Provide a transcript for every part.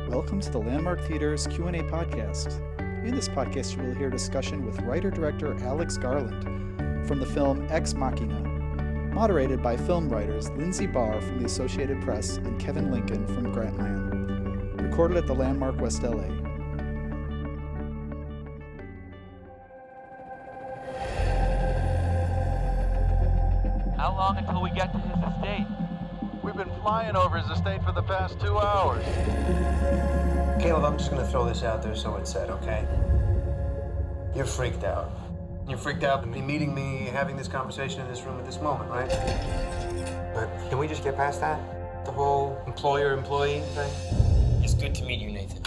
Welcome to the Landmark Theater's Q&A podcast. In this podcast, you will hear discussion with writer-director Alex Garland from the film Ex Machina, moderated by film writers Lindsey Bahr from the Associated Press and Kevin Lincoln from Grantland. Recorded at the Landmark West LA. How long until we get to his estate? We've been flying over his estate for the past 2 hours. Caleb, I'm just gonna throw this out there so it's said, okay? You're freaked out. You're freaked out to be meeting me, having this conversation in this room at this moment, right? But can we just get past that? The whole employer-employee thing? It's good to meet you, Nathan.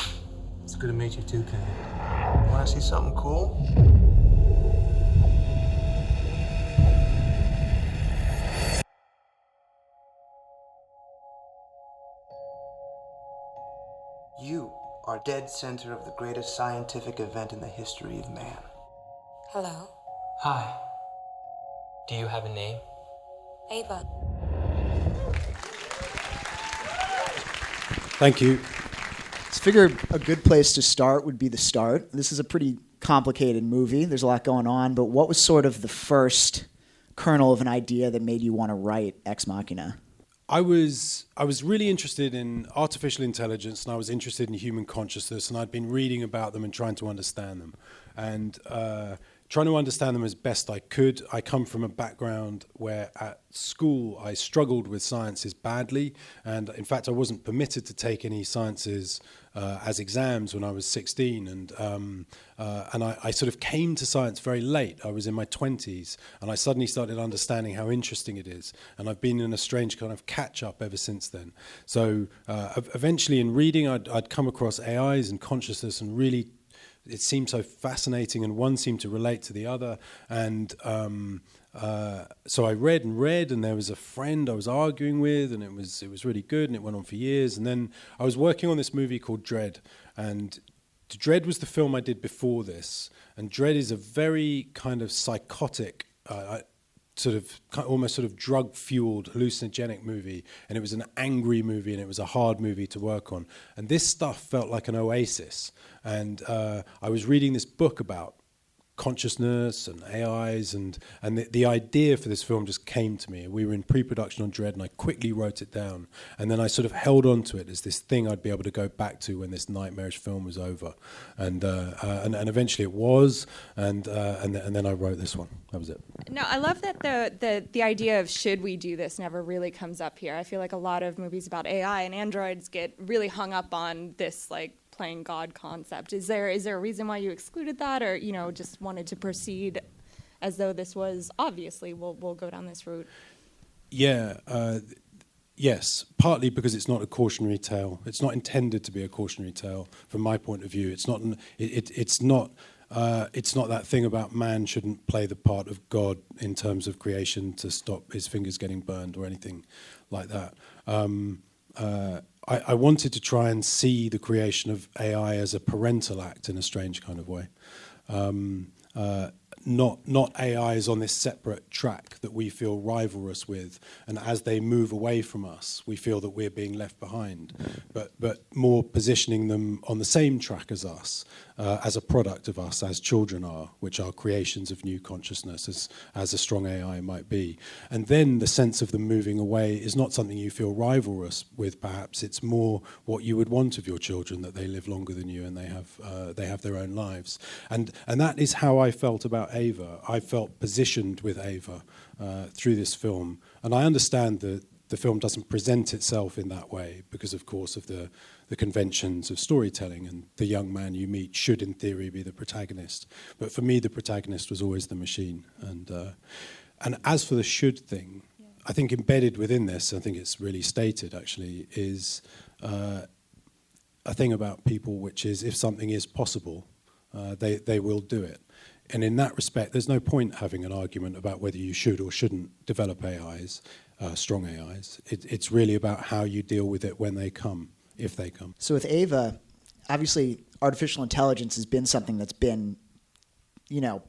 It's good to meet you too, Caleb. Wanna see something cool? You are dead center of the greatest scientific event in the history of man. Hello, Hi. Do you have a name? Ava. Thank you. I figured a good place to start would be the start. This is a pretty complicated movie. There's a lot going on, but what was sort of the first kernel of an idea that made you want to write Ex Machina? I was really interested in artificial intelligence, and I was interested in human consciousness, and I'd been reading about them and trying to understand them, and trying to understand them as best I could. I come from a background where at school I struggled with sciences badly, and in fact I wasn't permitted to take any sciences as exams when I was 16, and I sort of came to science very late. I was in my 20s, and I suddenly started understanding how interesting it is, and I've been in a strange kind of catch-up ever since then. So eventually in reading I'd come across AIs and consciousness, and really it seemed so fascinating, and one seemed to relate to the other, and so I read, and there was a friend I was arguing with, and it was really good, and it went on for years. And then I was working on this movie called Dread, and Dread was the film I did before this, and Dread is a very kind of psychotic, almost drug-fueled, hallucinogenic movie, and it was an angry movie, and it was a hard movie to work on. And this stuff felt like an oasis. And I was reading this book about consciousness and AIs, and the idea for this film just came to me. We were in pre-production on Dread, and I quickly wrote it down, and then I sort of held on to it as this thing I'd be able to go back to when this nightmarish film was over, and eventually it was, and then I wrote this one. That was it. No, I love that the idea of should we do this never really comes up here. I feel like a lot of movies about AI and androids get really hung up on this like playing God concept. Is there a reason why you excluded that, or just wanted to proceed as though this was obviously we'll go down this route? Yeah, yes, partly because it's not a cautionary tale. It's not intended to be a cautionary tale from my point of view. It's not that thing about man shouldn't play the part of God in terms of creation to stop his fingers getting burned or anything like that. I wanted to try and see the creation of AI as a parental act in a strange kind of way. Not AIs on this separate track that we feel rivalrous with, and as they move away from us, we feel that we're being left behind, but more positioning them on the same track as us, as a product of us, as children are, which are creations of new consciousness, as a strong AI might be. And then the sense of them moving away is not something you feel rivalrous with, perhaps. It's more what you would want of your children, that they live longer than you and they have their own lives. And that is how I felt about Ava. I felt positioned with Ava through this film, and I understand that the film doesn't present itself in that way because, of course, of the conventions of storytelling, and the young man you meet should, in theory, be the protagonist. But for me, the protagonist was always the machine. And as for the should thing, I think embedded within this, I think it's really stated, actually, is a thing about people, which is if something is possible, they will do it. And in that respect, there's no point having an argument about whether you should or shouldn't develop AIs, strong AIs. It's really about how you deal with it when they come, if they come. So with Ava, obviously artificial intelligence has been something that's been,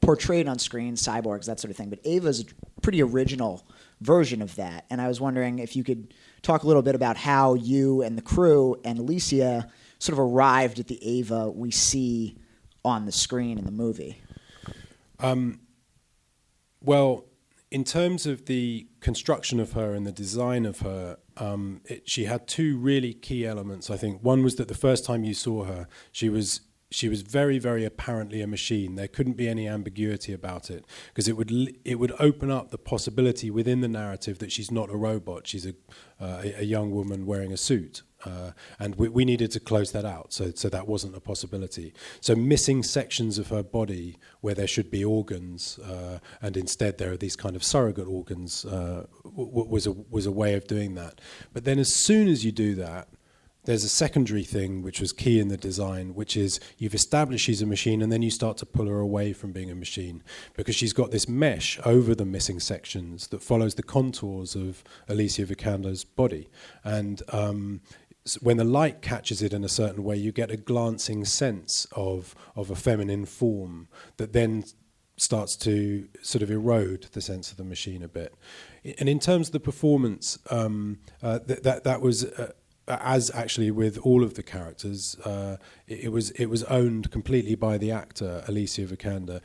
portrayed on screen, cyborgs, that sort of thing. But Ava's a pretty original version of that. And I was wondering if you could talk a little bit about how you and the crew and Alicia sort of arrived at the Ava we see on the screen in the movie? Well, in terms of the construction of her and the design of her, she had two really key elements, I think. One was that the first time you saw her, she was very, very apparently a machine. There couldn't be any ambiguity about it, because it would open up the possibility within the narrative that she's not a robot. She's a young woman wearing a suit. And we needed to close that out, so that wasn't a possibility. So missing sections of her body where there should be organs, and instead there are these kind of surrogate organs, was a way of doing that. But then as soon as you do that, there's a secondary thing which was key in the design, which is you've established she's a machine, and then you start to pull her away from being a machine, because she's got this mesh over the missing sections that follows the contours of Alicia Vikander's body. And when the light catches it in a certain way, you get a glancing sense of a feminine form that then starts to sort of erode the sense of the machine a bit. And in terms of the performance, that was... as actually with all of the characters, it was owned completely by the actor Alicia Vikander.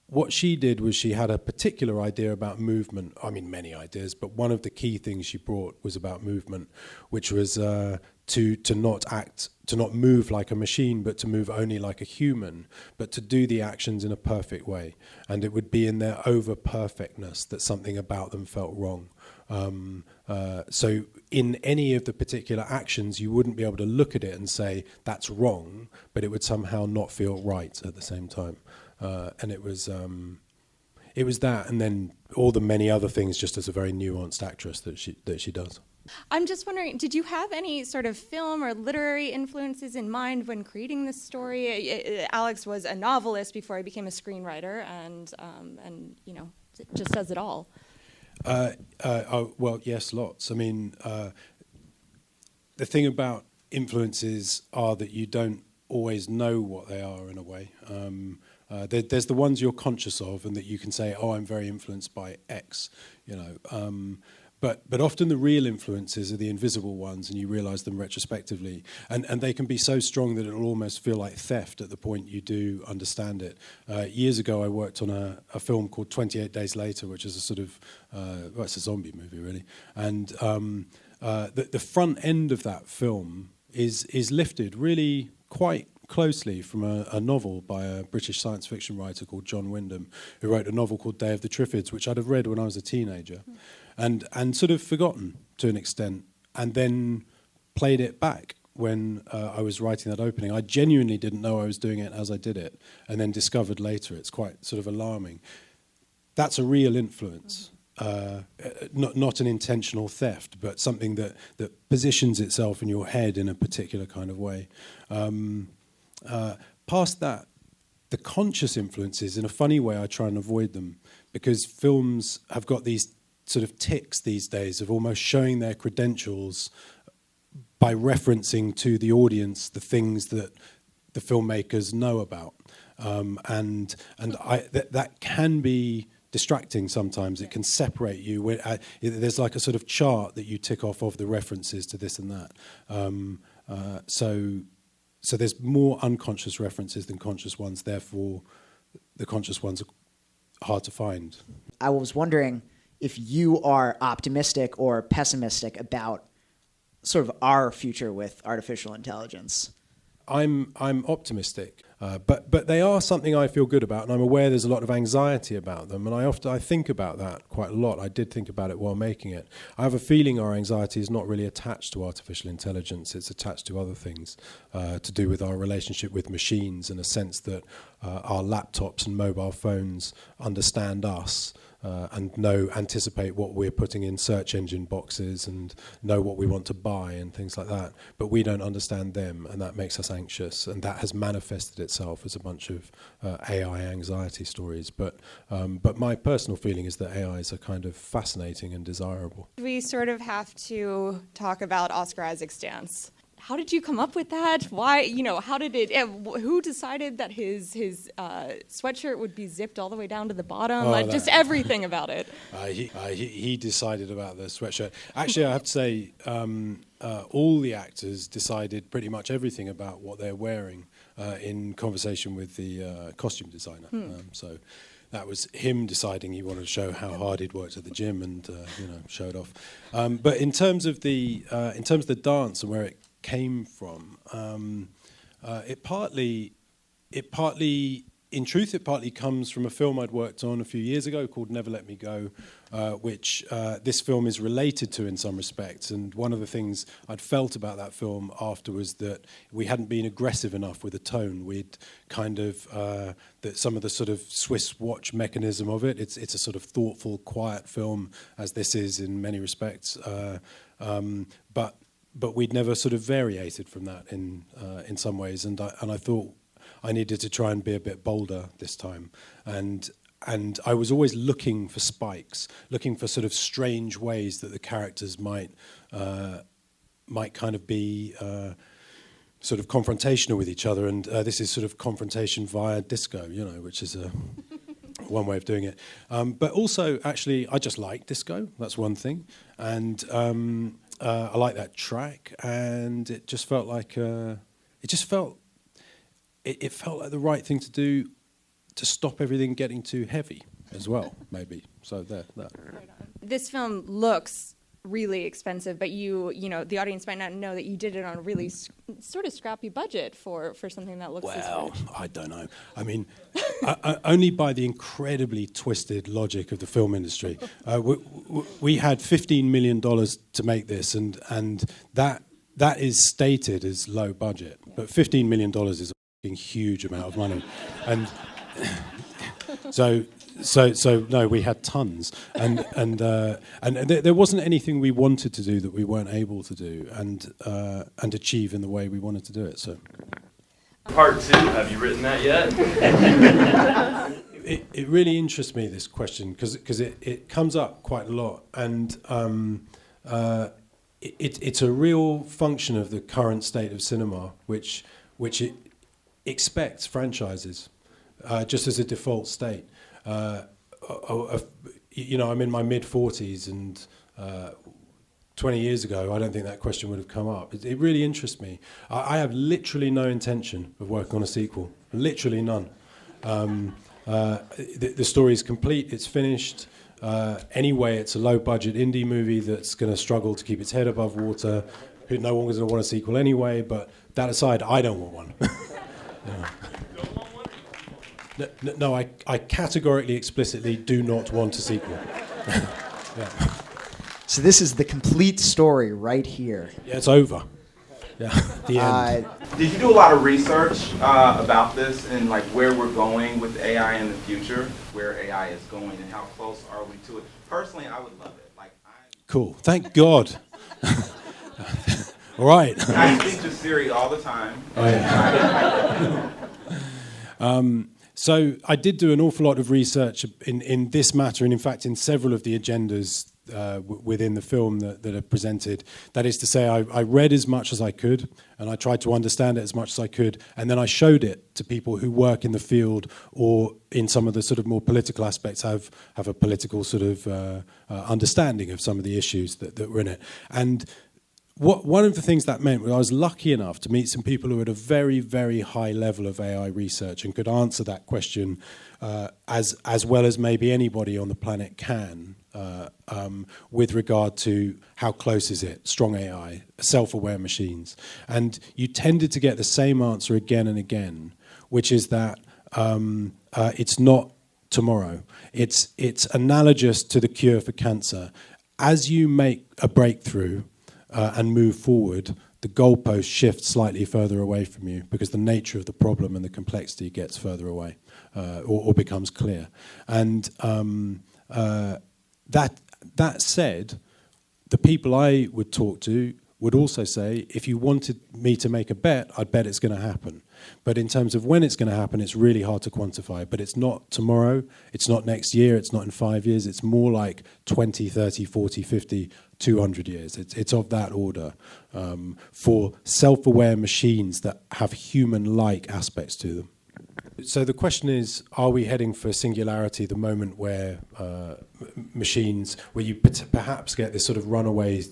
What she did was she had a particular idea about movement. I mean, many ideas, but one of the key things she brought was about movement, which was to not move like a machine, but to move only like a human, but to do the actions in a perfect way. And it would be in their over-perfectness that something about them felt wrong. So in any of the particular actions, you wouldn't be able to look at it and say, that's wrong, but it would somehow not feel right at the same time. And it was that, and then all the many other things, just as a very nuanced actress that she does. I'm just wondering, did you have any sort of film or literary influences in mind when creating this story? Alex was a novelist before he became a screenwriter, and you know, just does it all. Well, yes, lots. I mean, the thing about influences are that you don't always know what they are in a way. There's the ones you're conscious of and that you can say, oh, I'm very influenced by X, you know. But often the real influences are the invisible ones, and you realise them retrospectively. And they can be so strong that it'll almost feel like theft at the point you do understand it. Years ago, I worked on a film called 28 Days Later, which is a sort of, well, it's a zombie movie, really. And the front end of that film is lifted really quite closely from a novel by a British science fiction writer called John Wyndham, who wrote a novel called Day of the Triffids, which I'd have read when I was a teenager, and sort of forgotten to an extent, and then played it back when I was writing that opening. I genuinely didn't know I was doing it as I did it, and then discovered later. It's quite sort of alarming. That's a real influence. Not an intentional theft, but something that positions itself in your head in a particular kind of way. Past that, the conscious influences, in a funny way, I try and avoid them, because films have got these sort of tics these days of almost showing their credentials by referencing to the audience the things that the filmmakers know about, and that can be distracting sometimes. It can separate you. There's like a sort of chart that you tick off of the references to this and that. So there's more unconscious references than conscious ones. Therefore, the conscious ones are hard to find. I was wondering if you are optimistic or pessimistic about sort of our future with artificial intelligence. I'm optimistic, but they are something I feel good about, and I'm aware there's a lot of anxiety about them, and I think about that quite a lot. I did think about it while making it. I have a feeling our anxiety is not really attached to artificial intelligence. It's attached to other things, to do with our relationship with machines, and a sense that our laptops and mobile phones understand us, and anticipate what we're putting in search engine boxes and know what we want to buy and things like that. But we don't understand them, and that makes us anxious, and that has manifested itself as a bunch of AI anxiety stories. But my personal feeling is that AIs are kind of fascinating and desirable. We sort of have to talk about Oscar Isaac's dance. how did you come up with that? Why, how did it, who decided that his sweatshirt would be zipped all the way down to the bottom? Just everything about it. He decided about the sweatshirt. Actually, I have to say, all the actors decided pretty much everything about what they're wearing in conversation with the costume designer. So that was him deciding he wanted to show how hard he'd worked at the gym and show it off. But in terms of the dance and where it came from, it partly comes from a film I'd worked on a few years ago called Never Let Me Go, which this film is related to in some respects. And one of the things I'd felt about that film after was that we hadn't been aggressive enough with the tone. We'd kind of, that some of the sort of Swiss watch mechanism of it, it's a sort of thoughtful, quiet film, as this is in many respects. But we'd never sort of variated from that in some ways. And I thought I needed to try and be a bit bolder this time. And I was always looking for spikes, looking for sort of strange ways that the characters might kind of be sort of confrontational with each other. And this is sort of confrontation via disco, which is one way of doing it. But also, actually, I just like disco. That's one thing. And I like that track. And it just felt like it felt like the right thing to do to stop everything getting too heavy as well, maybe. So that. This film looks really expensive, but the audience might not know that you did it on a really sort of scrappy budget for something that looks this rich. I don't know. I mean, only by the incredibly twisted logic of the film industry. We had $15 million to make this, and that is stated as low budget, but $15 million is huge amount of money, and so no, we had tons, and there wasn't anything we wanted to do that we weren't able to do and achieve in the way we wanted to do it. So, Part 2, have you written that yet? It really interests me, this question, because it comes up quite a lot, and it's a real function of the current state of cinema, which it expects franchises just as a default state. I'm in my mid-40s, and 20 years ago, I don't think that question would have come up. It really interests me. I have literally no intention of working on a sequel, literally none. The story is complete, it's finished. Anyway, it's a low-budget indie movie that's going to struggle to keep its head above water. No one's going to want a sequel anyway, but that aside, I don't want one. No, I categorically, explicitly do not want a sequel. Yeah. So this is the complete story right here. Yeah, it's over. Yeah, the end. Did you do a lot of research about this and like where we're going with AI in the future, where AI is going, and how close are we to it? Personally, I would love it. Cool. Thank God. All right. I speak to Siri all the time. Oh, yeah. So I did do an awful lot of research in this matter, and in fact in several of the agendas within the film that are presented. That is to say, I read as much as I could, and I tried to understand it as much as I could, and then I showed it to people who work in the field or in some of the sort of more political aspects have a political sort of understanding of some of the issues that were in it. And one of the things that meant was I was lucky enough to meet some people who had a very, very high level of AI research and could answer that question as well as maybe anybody on the planet can with regard to how close is it, strong AI, self-aware machines. And you tended to get the same answer again and again, which is that it's not tomorrow. It's analogous to the cure for cancer. As you make a breakthrough, and move forward, the goalpost shifts slightly further away from you because the nature of the problem and the complexity gets further away or becomes clear. And that said, the people I would talk to would also say, if you wanted me to make a bet, I'd bet it's going to happen. But in terms of when it's going to happen, it's really hard to quantify. But it's not tomorrow, it's not next year, it's not in 5 years, it's more like 20, 30, 40, 50, 200 years. It's of that order for self-aware machines that have human-like aspects to them. So the question is, are we heading for singularity, the moment where machines, where you perhaps get this sort of runaway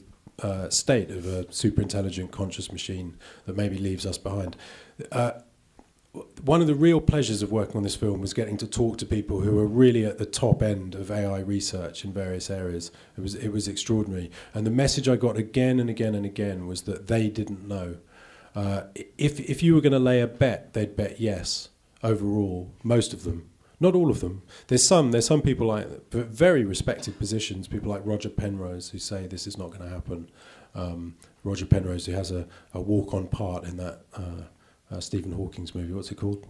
state of a super intelligent conscious machine that maybe leaves us behind? One of the real pleasures of working on this film was getting to talk to people who are really at the top end of AI research in various areas. It was extraordinary. And the message I got again and again and again was that they didn't know. If you were going to lay a bet, they'd bet yes. Overall, most of them, not all of them. There's some people like very respected positions, people like Roger Penrose, who say this is not going to happen. Roger Penrose, who has a walk-on part in that Stephen Hawking's movie. What's it called?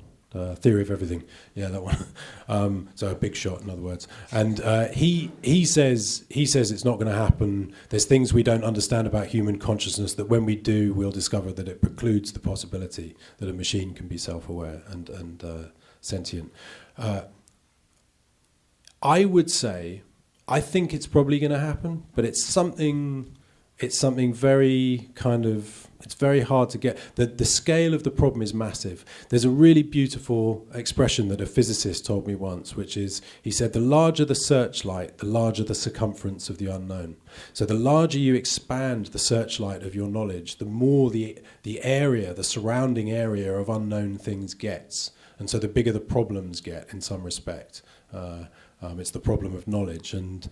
Theory of Everything. Yeah, that one. So a big shot, in other words. And he says it's not going to happen. There's things we don't understand about human consciousness that when we do, we'll discover that it precludes the possibility that a machine can be self-aware and sentient. I would say, I think it's probably going to happen, but it's something very kind of, it's very hard to get. The scale of the problem is massive. There's a really beautiful expression that a physicist told me once, which is, he said, the larger the searchlight, the larger the circumference of the unknown. So the larger you expand the searchlight of your knowledge, the more the area, the surrounding area of unknown things gets. And so the bigger the problems get in some respect. It's the problem of knowledge. And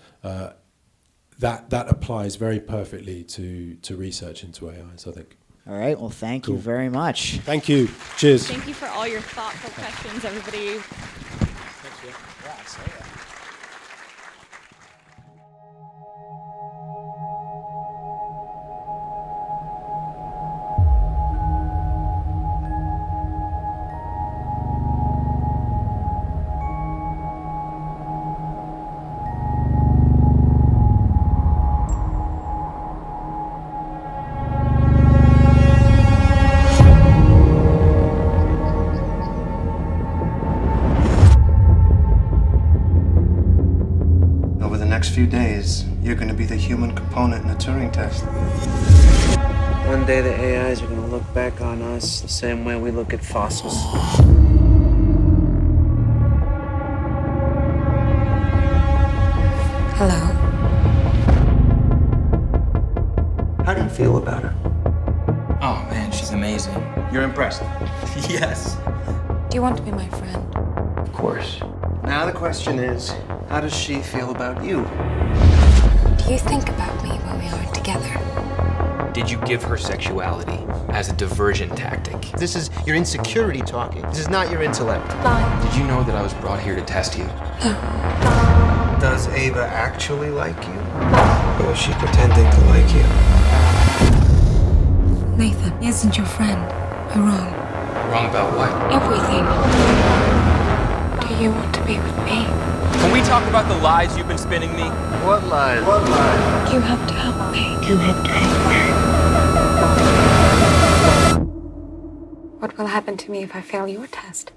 that applies very perfectly to research into AIs, I think. All right. Well, thank you very much. Thank you. Cheers. Thank you for all your thoughtful questions, everybody. Few days, you're going to be the human component in the Turing test. One day the AIs are going to look back on us the same way we look at fossils. Hello. How do you feel about her? Oh man, she's amazing. You're impressed? Yes. Do you want to be my friend? Of course. Now the question is, how does she feel about you? Do you think about me when we aren't together? Did you give her sexuality as a diversion tactic? This is your insecurity talking. This is not your intellect. Did you know that I was brought here to test you? No. Does Ava actually like you? Or is she pretending to like you? Nathan, he isn't your friend. We're wrong. Wrong about what? Everything. Do you want to be with me? Can we talk about the lies you've been spinning me? What lies? What lies? You have to help me. You have to help me. What will happen to me if I fail your test?